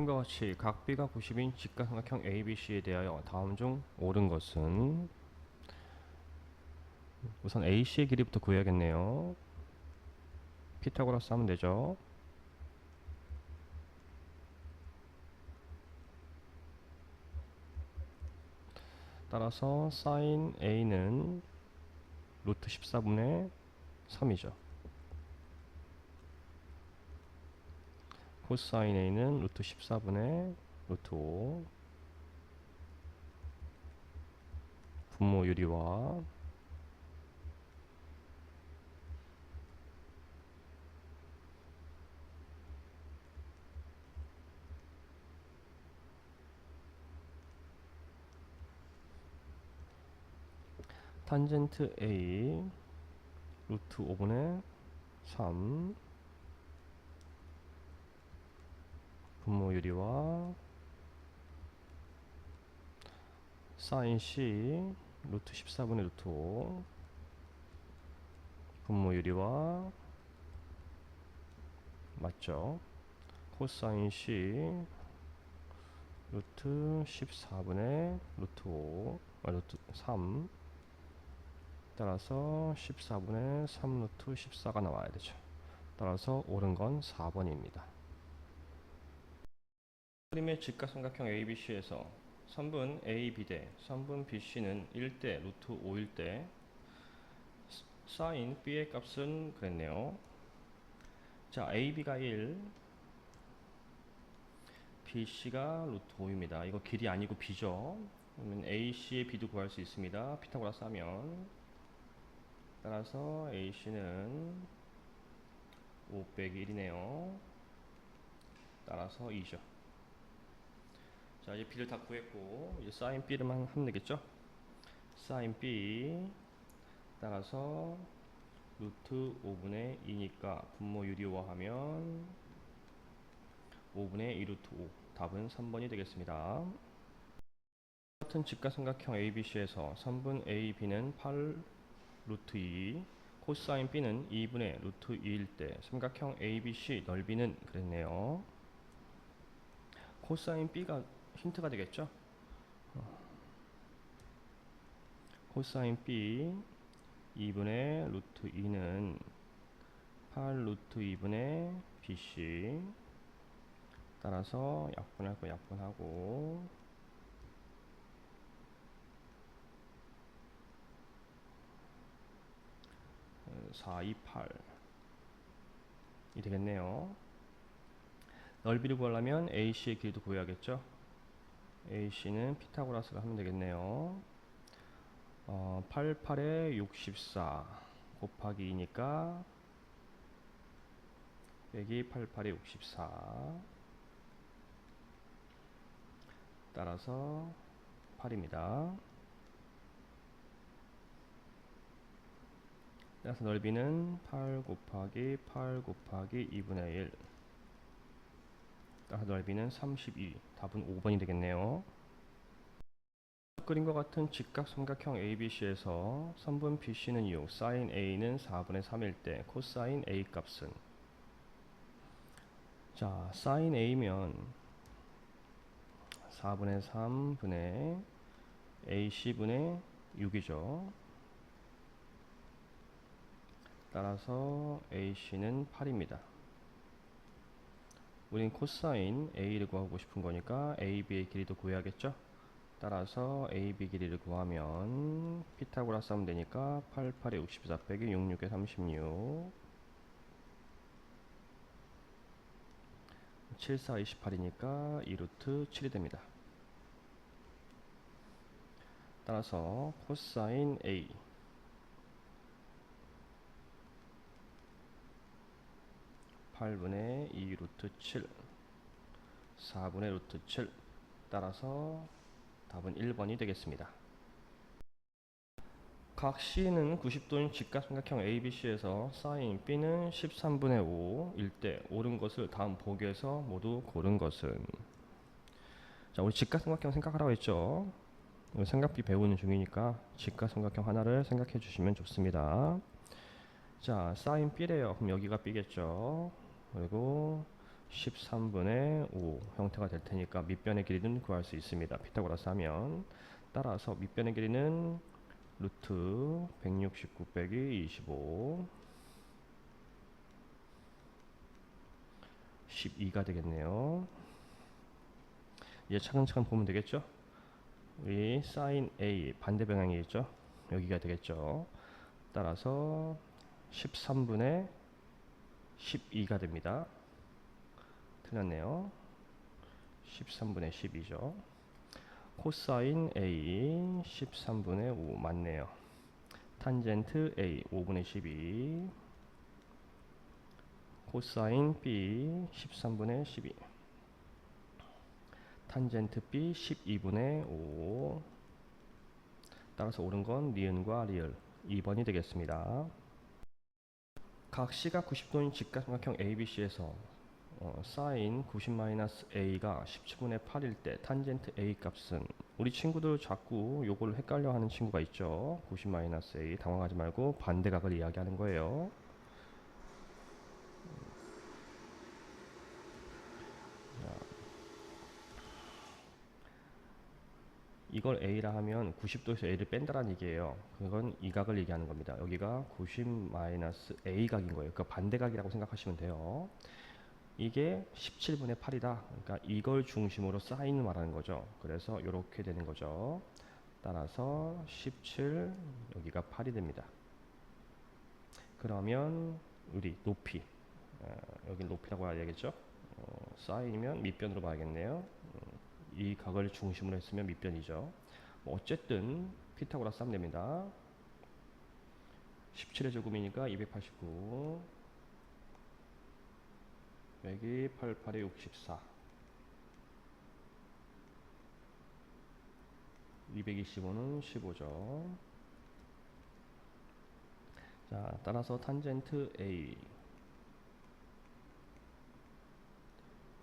과 같이 각 B가 90인 직각삼각형 ABC에 대하여 다음 중 옳은 것은. 우선 AC의 길이부터 구해야겠네요. 피타고라스 하면 되죠. 따라서 sin A는 루트 14분의 3이죠. 코사인 A는 루트 14분의 루트 5. 분모 유리와 탄젠트 A 루트 5분의 3 분모 유리와 사인 C 루트 14분의 루트 5 분모 유리와 맞죠? 코사인 C 루트 14분의 루트 5 루트 3 따라서 14분의 3 루트 14가 나와야 되죠. 따라서 옳은 건 4번입니다. 그림의 직각삼각형 ABC에서 선분 AB 대 선분 BC는 1대 루트 5일 때 사인 B의 값은 그랬네요. 자, AB가 1, BC가 루트 5입니다. 이거 길이 아니고 B죠. 그러면 AC의 B도 구할 수 있습니다. 피타고라스 하면. 따라서 AC는 5 빼기 1이네요. 따라서 2죠. 자, 이제 B를 다 구했고 이제 사인 B를만 하면 되겠죠. 사인 B 따라서 루트 5분의 2니까 분모 유리화하면 5분의 2 루트 5. 답은 3번이 되겠습니다. 같은 직각삼각형 ABC에서 선분 AB는 8 루트 2, 코사인 B는 2분의 루트 2일 때 삼각형 ABC 넓이는 그랬네요. 코사인 B가 힌트가 되겠죠. 코사인 B 2분의 루트 2는 8 루트 2분의 BC. 따라서 약분할 거 약분하고 4, 2, 8이 되겠네요. 넓이를 구하려면 AC의 길이도 구해야겠죠. AC는 피타고라스를 하면 되겠네요. 8, 8에 64 곱하기 2니까 빼기 8, 8에 64. 따라서 8입니다. 따라서 넓이는 8 곱하기 8 곱하기 2분의 1. 따라서 넓이는 32. 답은 5번이 되겠네요. 그림과 같은 직각삼각형 ABC에서 선분 BC는 6, 사인 A는 4분의 3일 때 코사인 A 값은. 자, 사인 A면 4분의 3분의 AC분의 6이죠. 따라서 AC는 8입니다. 우린 코사인 A를 구하고 싶은 거니까 AB의 길이도 구해야겠죠. 따라서 AB 길이를 구하면 피타고라스 하면 되니까 8, 8에 64 빼기 6, 6에 36 7, 4, 28이니까 2루트 7이 됩니다. 따라서 코사인 A 8분의 2 루트 7 4분의 루트 7. 따라서 답은 1번이 되겠습니다. 각 C는 90도인 직각삼각형 ABC에서 사인 B는 13분의 5일 때 옳은 것을 다음 보기에서 모두 고른 것은. 자, 우리 직각삼각형 생각하라고 했죠. 생각비 배우는 중이니까 직각삼각형 하나를 생각해 주시면 좋습니다. 자, 사인 B래요. 그럼 여기가 B겠죠. 그리고 13분의 5 형태가 될 테니까 밑변의 길이는 구할 수 있습니다. 피타고라스 하면. 따라서 밑변의 길이는 루트 169 빼기 25 12가 되겠네요. 이제 차근차근 보면 되겠죠? 우리 사인 A 반대 방향이 있죠? 여기가 되겠죠? 따라서 13분의 12가 됩니다. 틀렸네요. 13분의 12죠. 코사인 A 13분의 5 맞네요. 탄젠트 A 5분의 12 코사인 B 13분의 12 탄젠트 B 12분의 5 따라서 옳은 건 니은과 리을 2번이 되겠습니다. 각 시각 90도인 직각삼각형 ABC에서 사인 90-A가 17분의 8일 때 탄젠트 A 값은 우리 친구들 자꾸 요걸 헷갈려 하는 친구가 있죠. 90-A 당황하지 말고 반대각을 이야기하는 거예요. 이걸 A라 하면 90도에서 A를 뺀다라는 얘기예요. 그건 이 각을 얘기하는 겁니다. 여기가 90-A 각인 거예요. 그러니까 반대각이라고 생각하시면 돼요. 이게 17분의 8이다. 그러니까 이걸 중심으로 사인을 말하는 거죠. 그래서 이렇게 되는 거죠. 따라서 17 여기가 8이 됩니다. 그러면 우리 높이 여기 높이라고 해야 되겠죠. 사인이면 밑변으로 봐야겠네요. 이 각을 중심으로 했으면 밑변이죠. 어쨌든 피타고라스 하면 됩니다. 17의 제곱이니까 289 빼기 88에 64 225는 15죠. 자, 따라서 탄젠트 A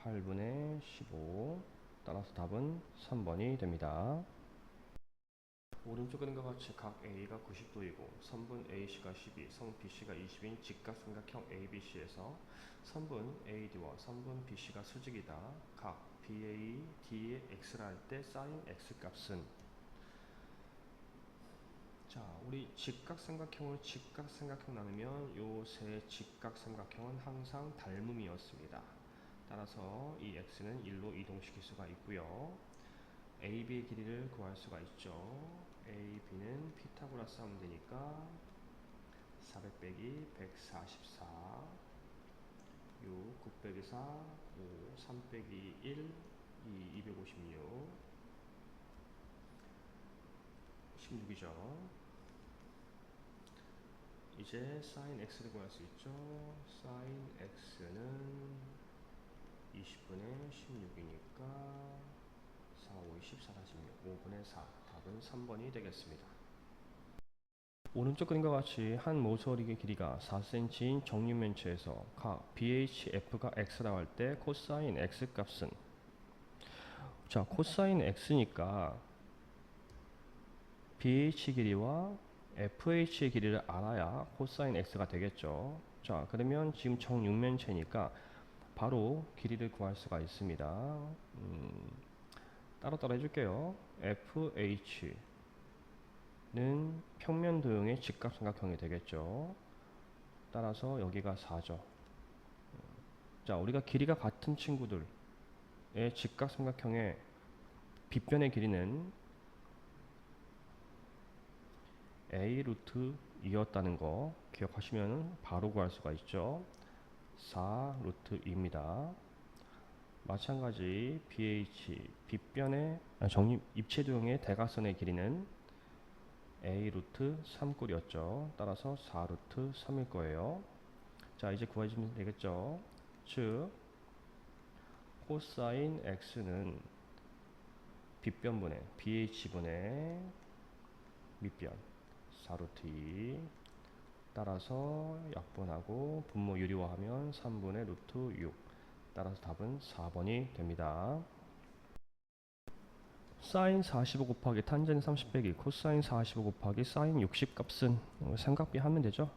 8분의 15 따라서 답은 3번이 됩니다. 오른쪽 그림과 같이 각 A가 90도이고 선분 AC가 12, 선 BC가 20인 직각삼각형 ABC에서 선분 AD와 선분 BC가 수직이다. 각 BA, D의 X라 할 때 사인 X 값은 자, 우리 직각삼각형을 직각삼각형 나누면 요 세 직각삼각형은 항상 닮음이었습니다. 따라서 이 X는 1로 이동시킬 수가 있고요. AB의 길이를 구할 수가 있죠. AB는 피타고라스 하면 되니까 400 빼기 144 6 9 빼기 4 5 3 빼기 1 2 256 16이죠. 이제 sin x를 구할 수 있죠. sin x는 20분의 16이니까 4, 5, 14, 46, 5분의 4 답은 3번이 되겠습니다. 오른쪽 그림과 같이 한 모서리의 길이가 4cm인 정육면체에서 각 BHF가 x라고 할 때 코사인 x 값은 자, 코사인 x니까 BH 길이와 FH의 길이를 알아야 코사인 X가 되겠죠. 자, 그러면 지금 정육면체니까 바로 길이를 구할 수가 있습니다. 따로따로 해줄게요. FH는 평면 도형의 직각삼각형이 되겠죠. 따라서 여기가 4죠. 자, 우리가 길이가 같은 친구들의 직각삼각형의 빗변의 길이는 A 루트 2였다는 거 기억하시면 바로 구할 수가 있죠. 4 루트 2입니다. 마찬가지 BH 빗변의 정립 입체도형의 대각선의 길이는 A 루트 3꼴이었죠. 따라서 4 루트 3일 거예요. 자, 이제 구해주면 되겠죠. 즉 코사인 X는 빗변분의 BH분의 밑변 4루트 2 따라서 약분하고 분모 유리화하면 3분의 루트 6 따라서 답은 4번이 됩니다. 사인 45 곱하기 탄젠 30 빼기 코사인 45 곱하기 사인 60 값은 삼각비 하면 되죠.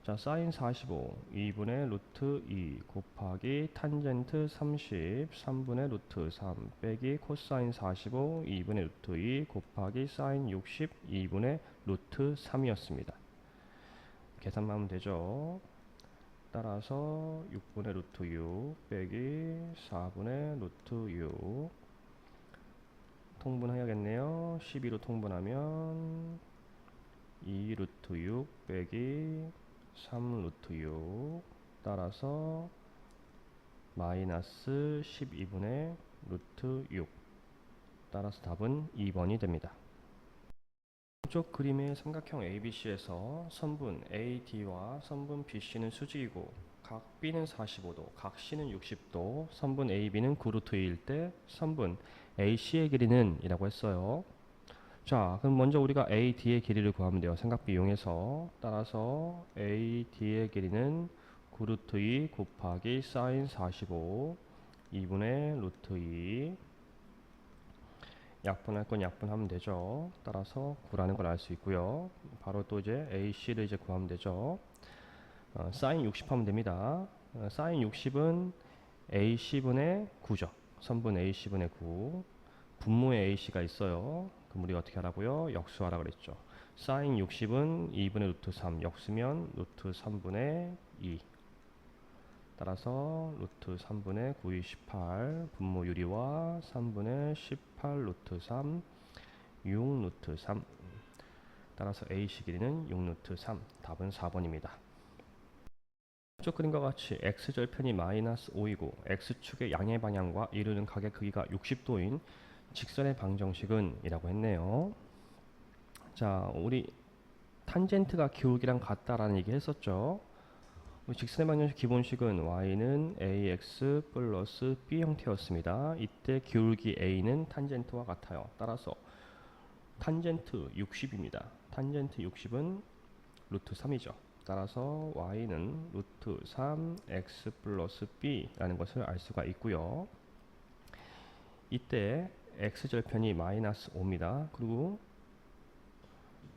자, 사인 45 2분의 루트 2 곱하기 탄젠트 30 3분의 루트 3 빼기 코사인 45 2분의 루트 2 곱하기 사인 60 2분의 루트 3이었습니다. 계산만 하면 되죠. 따라서 6분의 루트 6 빼기 4분의 루트 6 통분해야겠네요. 12로 통분하면 2 루트 6 빼기 3 루트 6 따라서 마이너스 12분의 루트 6 따라서 답은 2번이 됩니다. 왼쪽 그림의 삼각형 ABC에서 선분 AD와 선분 BC는 수직이고 각 B는 45도, 각 C는 60도, 선분 AB는 9루트 2일 때 선분 AC의 길이는 이라고 했어요. 자, 그럼 먼저 우리가 AD의 길이를 구하면 돼요. 삼각비 이용해서. 따라서 AD의 길이는 9루트 2 곱하기 사인 45 2분의 루트 2 약분할 건 약분하면 되죠. 따라서 9라는 걸 알 수 있고요. 바로 또 이제 AC를 이제 구하면 되죠. 사인 60 하면 됩니다. 사인 60은 AC분의 9죠. 선분 AC분의 9. 분모에 AC가 있어요. 그럼 우리가 어떻게 하라고요? 역수하라 그랬죠. 사인 60은 2분의 루트 3 역수면 루트 3분의 2 따라서 루트 3분의 9이 18 분모 유리와 3분의 18 루트 3 6 루트 3 따라서 AC 길이는 6 루트 3 답은 4번입니다. 왼쪽 그림과 같이 x절편이 마이너스 5이고 x축의 양의 방향과 이루는 각의 크기가 60도인 직선의 방정식은 이라고 했네요. 자, 우리 탄젠트가 기울기랑 같다라는 얘기 했었죠. 직선의 방정식 기본식은 y는 ax 플러스 b 형태였습니다. 이때 기울기 a는 탄젠트와 같아요. 따라서 탄젠트 60입니다. 탄젠트 60은 루트 3이죠. 따라서 y는 루트 3 x 플러스 b라는 것을 알 수가 있고요. 이때 x절편이 마이너스 5입니다. 그리고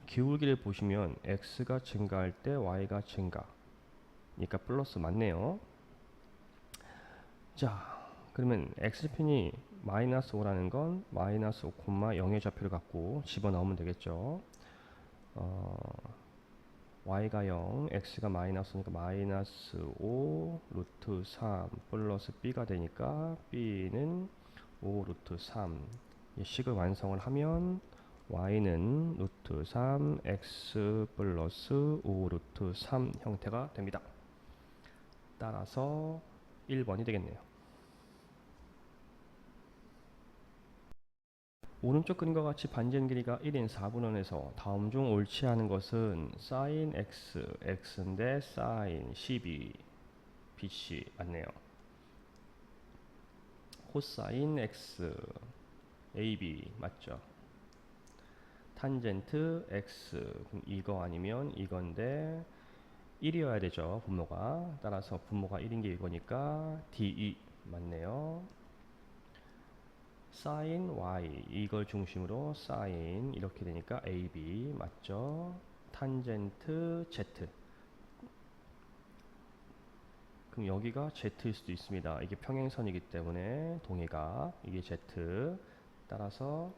기울기를 보시면 x가 증가할 때 y가 증가. 그러니까 플러스 맞네요. 자, 그러면 x편이 마이너스 5라는 건 마이너스 5, 0의 좌표를 갖고 집어넣으면 되겠죠. y가 0, x가 마이너스니까 마이너스 5 루트 3 플러스 b가 되니까 b는 5 루트 3 이 식을 완성을 하면 y는 루트 3 x 플러스 5 루트 3 형태가 됩니다. 따라서 1번이 되겠네요. 오른쪽 그림과 같이 반전 길이가 1인 4분원에서 다음 중 옳지 않은 것은 sin x, x인데 sin 12, bc 맞네요. 코사인 x, ab 맞죠? 탄젠트 x, 그럼 이거 아니면 이건데 1이어야 되죠, 분모가. 따라서 분모가 1인 게 이거니까 de 맞네요. sin y 이걸 중심으로 sin 이렇게 되니까 ab 맞죠? 탄젠트 z 그럼 여기가 z일 수도 있습니다. 이게 평행선이기 때문에 동해가 이게 z 따라서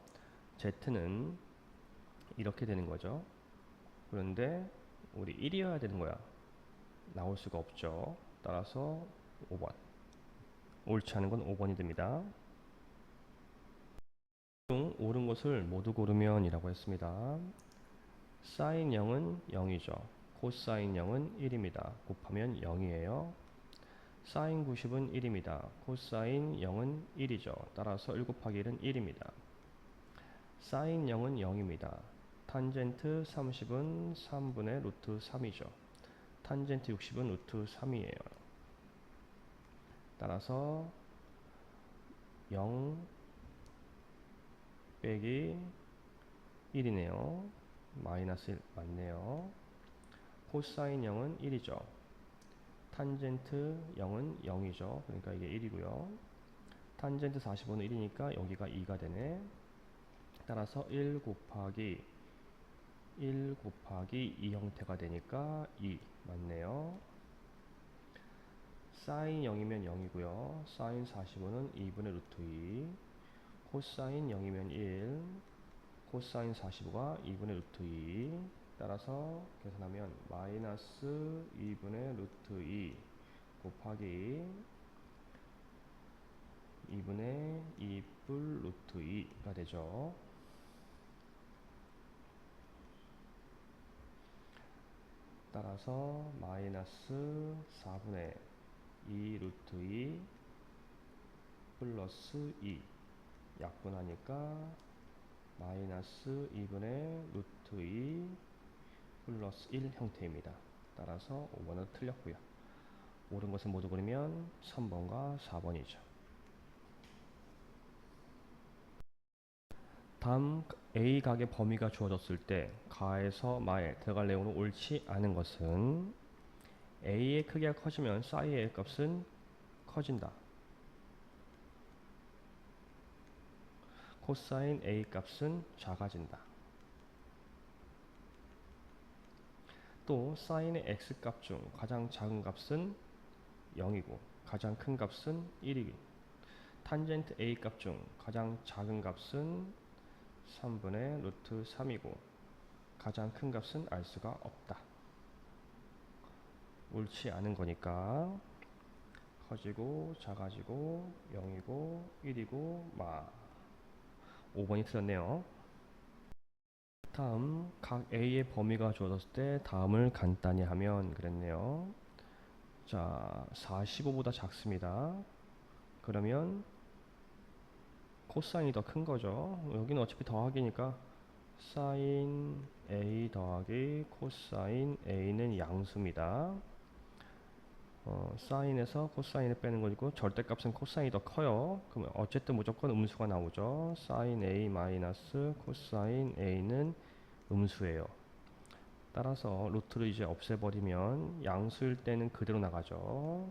z는 이렇게 되는 거죠. 그런데 우리 1이어야 되는 거야. 나올 수가 없죠. 따라서 5번 옳지 않은 건 5번이 됩니다. 옳은 것을 모두 고르면 이라고 했습니다. 사인 0은 0이죠. 코사인 0은 1입니다. 곱하면 0이에요. 사인 90은 1입니다. 코사인 0은 1이죠. 따라서 1 곱하기 1은 1입니다. 사인 0은 0입니다. 탄젠트 30은 3분의 루트 3이죠. 탄젠트 60은 루트 3이에요. 따라서 0 빼기 1이네요. 마이너스 1 맞네요. 코사인 0은 1이죠. 탄젠트 0은 0이죠. 그러니까 이게 1이고요. 탄젠트 45는 1이니까 여기가 2가 되네. 따라서 1 곱하기 1 곱하기 2 형태가 되니까 2 맞네요. 사인 0이면 0이고요. 사인 45는 2분의 루트 2. 코사인 0이면 1. 코사인 45가 2분의 루트 2. 따라서 계산하면 마이너스 2분의 루트 2 곱하기 2분의 2뿔 루트 2가 되죠. 따라서 마이너스 4분의 2 루트 2 플러스 2 약분하니까 마이너스 2분의 루트 2 플러스 1 형태입니다. 따라서 5번은 틀렸고요. 옳은 것을 모두 고르면 3번과 4번이죠. 다음 A 각의 범위가 주어졌을 때 가에서 마에 들어갈 내용으로 옳지 않은 것은 A의 크기가 커지면 사이의 A 값은 커진다. 코사인 A 값은 작아진다. 또 사인의 X 값 중 가장 작은 값은 0이고 가장 큰 값은 1이고 탄젠트 A 값 중 가장 작은 값은 3분의 루트 3이고 가장 큰 값은 알 수가 없다. 옳지 않은 거니까 커지고 작아지고 0이고 1이고 마 5번이 틀렸네요. 다음 각 A의 범위가 주어졌을 때 다음을 간단히 하면 그랬네요. 자 45보다 작습니다. 그러면 코사인이 더 큰 거죠. 여기는 어차피 더하기니까 사인 A 더하기 코사인 A는 양수입니다. 사인에서 코사인을 빼는 거고 절대값은 코사인이 더 커요. 그러면 어쨌든 무조건 음수가 나오죠. 사인 A 마이너스 코사인 A는 음수예요. 따라서 루트를 이제 없애버리면 양수일 때는 그대로 나가죠.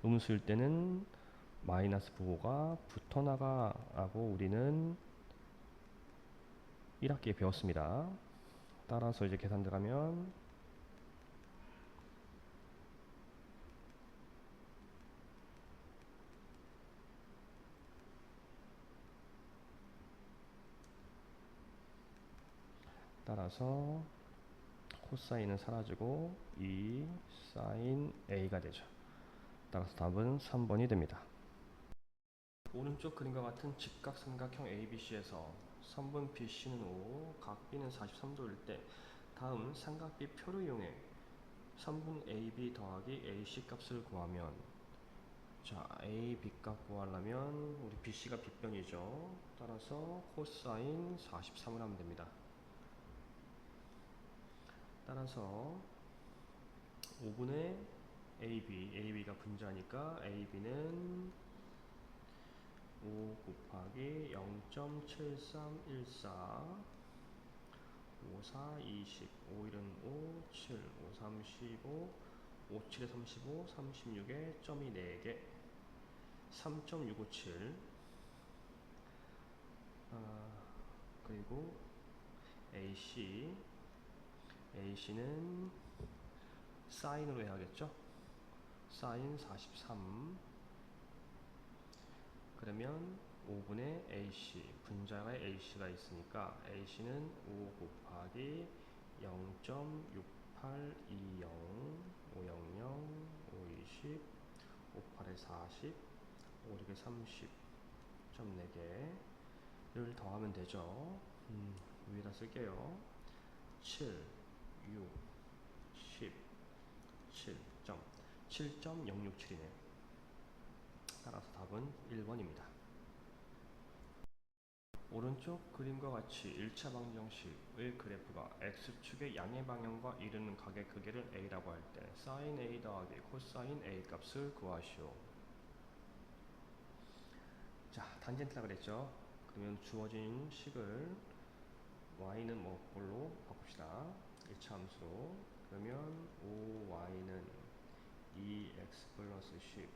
음수일 때는 마이너스 부호가 붙어 나가라고 우리는 1학기에 배웠습니다. 따라서 이제 계산 들어가면 따라서 코사인은 사라지고 2 사인 A가 되죠. 따라서 답은 3번이 됩니다. 오른쪽 그림과 같은 직각삼각형 ABC에서 선분 BC는 5, 각 B는 43도일 때 다음 삼각비 표를 이용해 선분 AB 더하기 AC 값을 구하면 자 A, B 값 구하려면 우리 BC가 빗변이죠. 따라서 코사인 43을 하면 됩니다. 따라서 5분의 AB가 분자니까 AB는 5 곱하기 0.7314 5, 4, 20 5, 1은 5, 7 5, 35 5, 7에 35 36에 점이 4개 3.657 그리고 AC는 사인으로 해야겠죠. 사인 43 그러면 5분의 AC 분자가 AC가 있으니까 AC는 5 곱하기 0.6820 500 520 58에 40 56에 30 점 4개를 더하면 되죠. 위에다 쓸게요. 7 6 10 7.067이네요. 따라서 답은 1번입니다. 오른쪽 그림과 같이 1차 방정식의 그래프가 X축의 양의 방향과 이르는 각의 크기를 A라고 할 때 sin A 더하기 코사인 A 값을 구하시오. 자, 탄젠트라 그랬죠. 그러면 주어진 식을 y는 뭘로 바꿉시다. 1차 함수로. 그러면 5y는 2x 플러스 10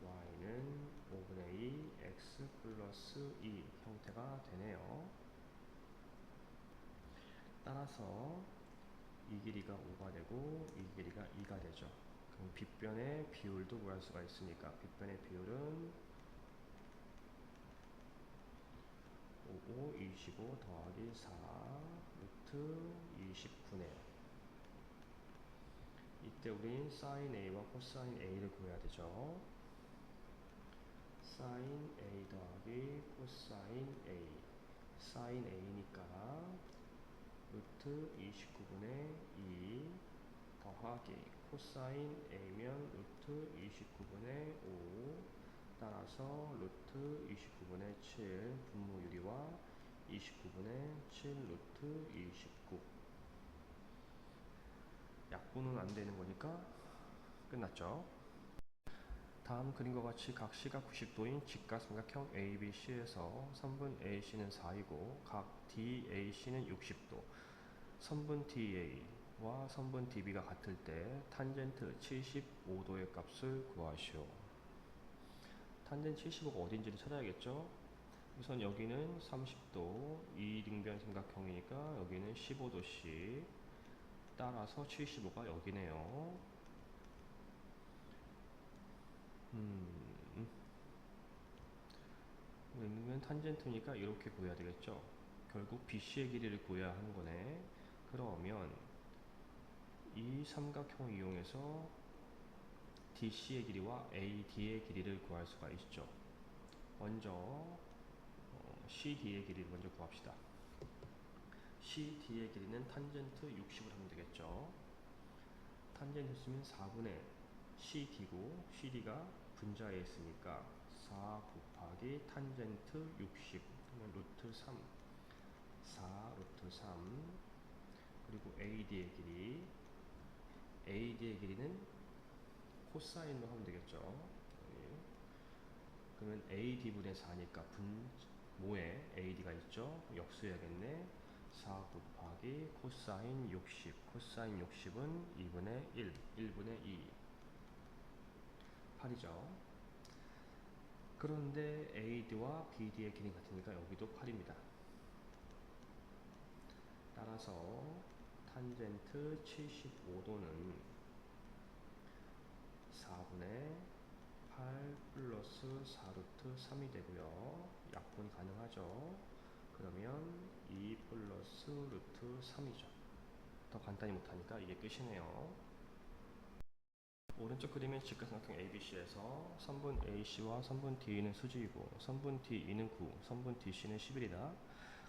y는 5분의 2 x 플러스 2 형태가 되네요. 따라서 이 길이가 5가 되고 이 길이가 2가 되죠. 그럼 빗변의 비율도 구할 수가 있으니까 빗변의 비율은 5, 25 더하기 4 루트 29네요. 이때 우린 sin A와 코사인 A를 구해야 되죠. sin A 더하기 코사인 A sin A니까 루트 29분의 2 더하기 코사인 A면 루트 29분의 5 따라서 루트 29분의 7 분모유리와 29분의 7 루트 29 약분은 안 되는 거니까 끝났죠. 다음 그림과 같이 각 시각 90도인 직각삼각형 ABC에서 선분 AC는 4이고 각 DAC는 60도, 선분 DA와 선분 DB가 같을 때 탄젠트 75도의 값을 구하시오. 탄젠트 75가 어딘지를 찾아야겠죠. 우선 여기는 30도, 이등변 삼각형이니까 여기는 15도씩, 따라서 75가 여기네요. 그러면 탄젠트니까 이렇게 구해야 되겠죠. 결국 BC의 길이를 구해야 하는 거네. 그러면 이 삼각형을 이용해서 DC의 길이와 AD의 길이를 구할 수가 있죠. 먼저 CD의 길이를 먼저 구합시다. CD의 길이는 탄젠트 60을 하면 되겠죠. 탄젠트 쓰면 4분의 CD고 CD가 분자에 있으니까 4 곱하기 탄젠트 60 그러면 루트 3 4 루트 3 그리고 AD의 길이는 코사인으로 하면 되겠죠. 그러면 AD분의 4니까 분모에 AD가 있죠. 역수해야겠네. 4 곱하기 코사인 60 코사인 60은 2분의 1 1분의 2 8이죠. 그런데 AD와 BD의 길이 같으니까 여기도 8입니다. 따라서 탄젠트 75도는 4분의 8 플러스 4루트 3이 되고요. 약분 가능하죠. 그러면 2 플러스 루트 3이죠. 더 간단히 못하니까 이게 끝이네요. 오른쪽 그림의 직각삼각형 ABC에서 선분 AC와 선분 DE는 수직이고 선분 DE는 9, 선분 DC는 11이다.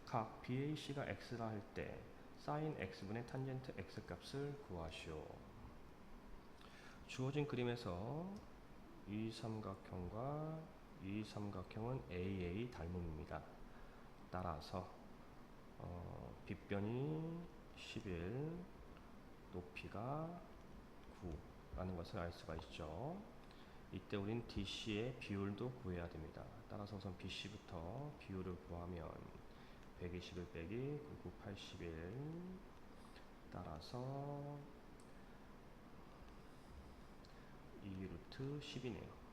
각 BAC가 X라 할 때 sin X분의 탄젠트 X 값을 구하시오. 주어진 그림에서 이 삼각형과 이 삼각형은 AA 닮음입니다. 따라서 빗변이 11, 높이가 9 라는 것을 알 수가 있죠. 이때 우린 DC의 비율도 구해야 됩니다. 따라서 우선 BC부터 비율을 구하면 121 빼기 99, 81 따라서 2 루트 10이네요.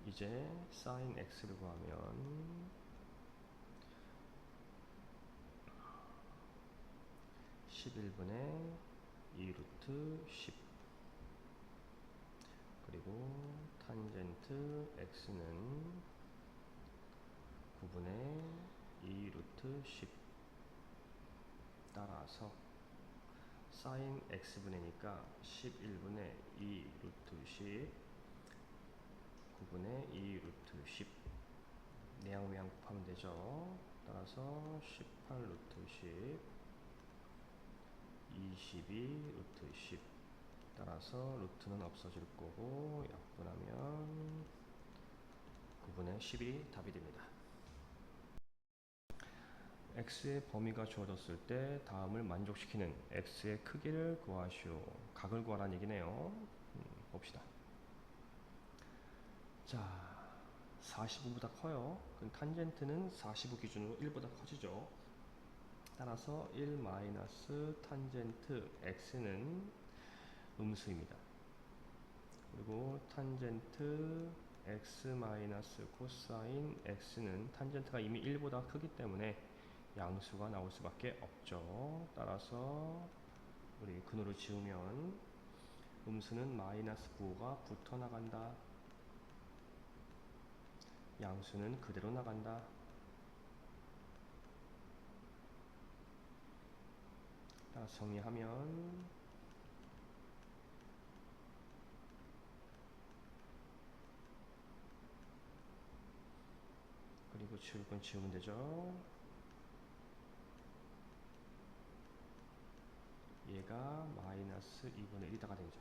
이제 sin x를 구하면 11분의 2 루트 10 그리고 탄젠트 x는 9분의 2 루트 10 따라서 sin x분의니까 11분의 2 루트 10 9분의 2 루트 10 내양외양 곱하면 되죠. 따라서 18 루트 10 22 루트 10 따라서 루트는 없어질 거고 약분하면 9분의 11이 답이 됩니다. x의 범위가 주어졌을 때 다음을 만족시키는 x의 크기를 구하시오. 각을 구하라는 얘기네요. 봅시다. 자, 45보다 커요. 그럼 탄젠트는 45 기준으로 1보다 커지죠. 따라서 1 마이너스 탄젠트 x는 음수입니다. 그리고 탄젠트 x 마이너스 코사인 x는 탄젠트가 이미 1보다 크기 때문에 양수가 나올 수밖에 없죠. 따라서 우리 근호를 지우면 음수는 마이너스 9가 붙어 나간다. 양수는 그대로 나간다. 따라서 정리하면 그리고 지울 건 지우면 되죠. 얘가 마이너스 2분의 1이다가 되죠.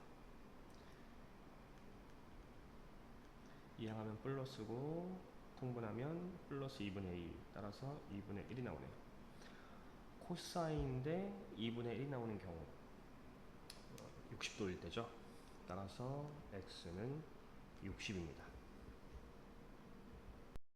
이항하면 플러스고 통분하면 플러스 2분의 2. 따라서 2분의 1이 나오네요. 코사인인데 2분의 1이 나오는 경우 60도일 때죠. 따라서 x는 60입니다.